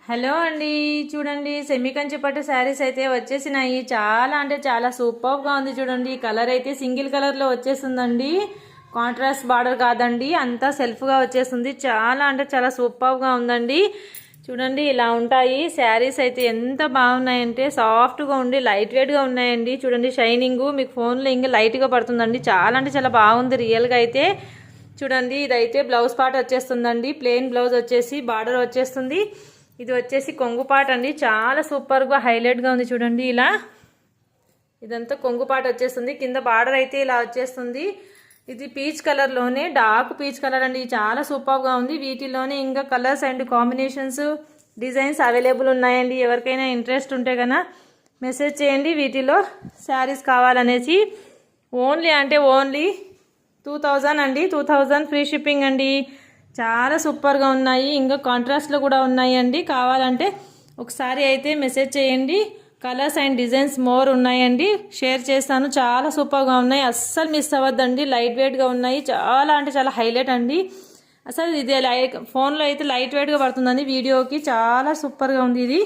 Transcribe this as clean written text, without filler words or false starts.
Hello అండి, చూడండి semi Kanchi పట్టు శారీస్ అయితే వచ్చేసినాయి. చాలా అంటే చాలా సూపర్గా ఉంది. చూడండి ఈ కలర్ అయితే సింగిల్ కలర్లో వచ్చేస్తుందండి. కాంట్రాస్ట్ బార్డర్ కాదండి, అంతా సెల్ఫ్గా వచ్చేస్తుంది. చాలా అంటే చాలా సూపర్గా ఉందండి. చూడండి ఇలా ఉంటాయి శారీస్ అయితే. ఎంత బాగున్నాయంటే సాఫ్ట్గా ఉండి లైట్ వెయిట్గా ఉన్నాయండి. చూడండి షైనింగ్ మీకు ఫోన్లో ఇంకా లైట్గా పడుతుందండి. చాలా అంటే చాలా బాగుంది రియల్గా అయితే. చూడండి ఇదైతే బ్లౌజ్ పార్ట్ వచ్చేస్తుందండి. ప్లెయిన్ బ్లౌజ్ వచ్చేసి బార్డర్ వచ్చేస్తుంది. ఇది వచ్చేసి కొంగుపాట అండి. చాలా సూపర్గా హైలైట్గా ఉంది. చూడండి ఇలా ఇదంతా కొంగుపాట వచ్చేస్తుంది. కింద బార్డర్ అయితే ఇలా వచ్చేస్తుంది. ఇది పీచ్ కలర్లోనే డార్క్ పీచ్ కలర్ అండి. చాలా సూపర్గా ఉంది. వీటిలోనే ఇంకా colours and combinations designs available ఉన్నాయండి. ఎవరికైనా ఇంట్రెస్ట్ ఉంటే కనుక మెసేజ్ చేయండి. వీటిలో శారీస్ కావాలనేసి ఓన్లీ 2000 అండి. 2000 ఫ్రీ షిప్పింగ్ అండి. చాలా సూపర్గా ఉన్నాయి. ఇంకా కాంట్రాస్ట్లో కూడా ఉన్నాయి అండి. కావాలంటే ఒకసారి అయితే మెసేజ్ చేయండి. కలర్స్ అండ్ డిజైన్స్ మోర్ ఉన్నాయండి, షేర్ చేస్తాను. చాలా సూపర్గా ఉన్నాయి, అస్సలు మిస్ అవ్వద్దండి. లైట్ వెయిట్గా ఉన్నాయి. చాలా అంటే చాలా హైలైట్ అండి. అసలు ఇదే ఫోన్లో అయితే లైట్ వెయిట్గా పడుతుందండి. వీడియోకి చాలా సూపర్గా ఉంది ఇది.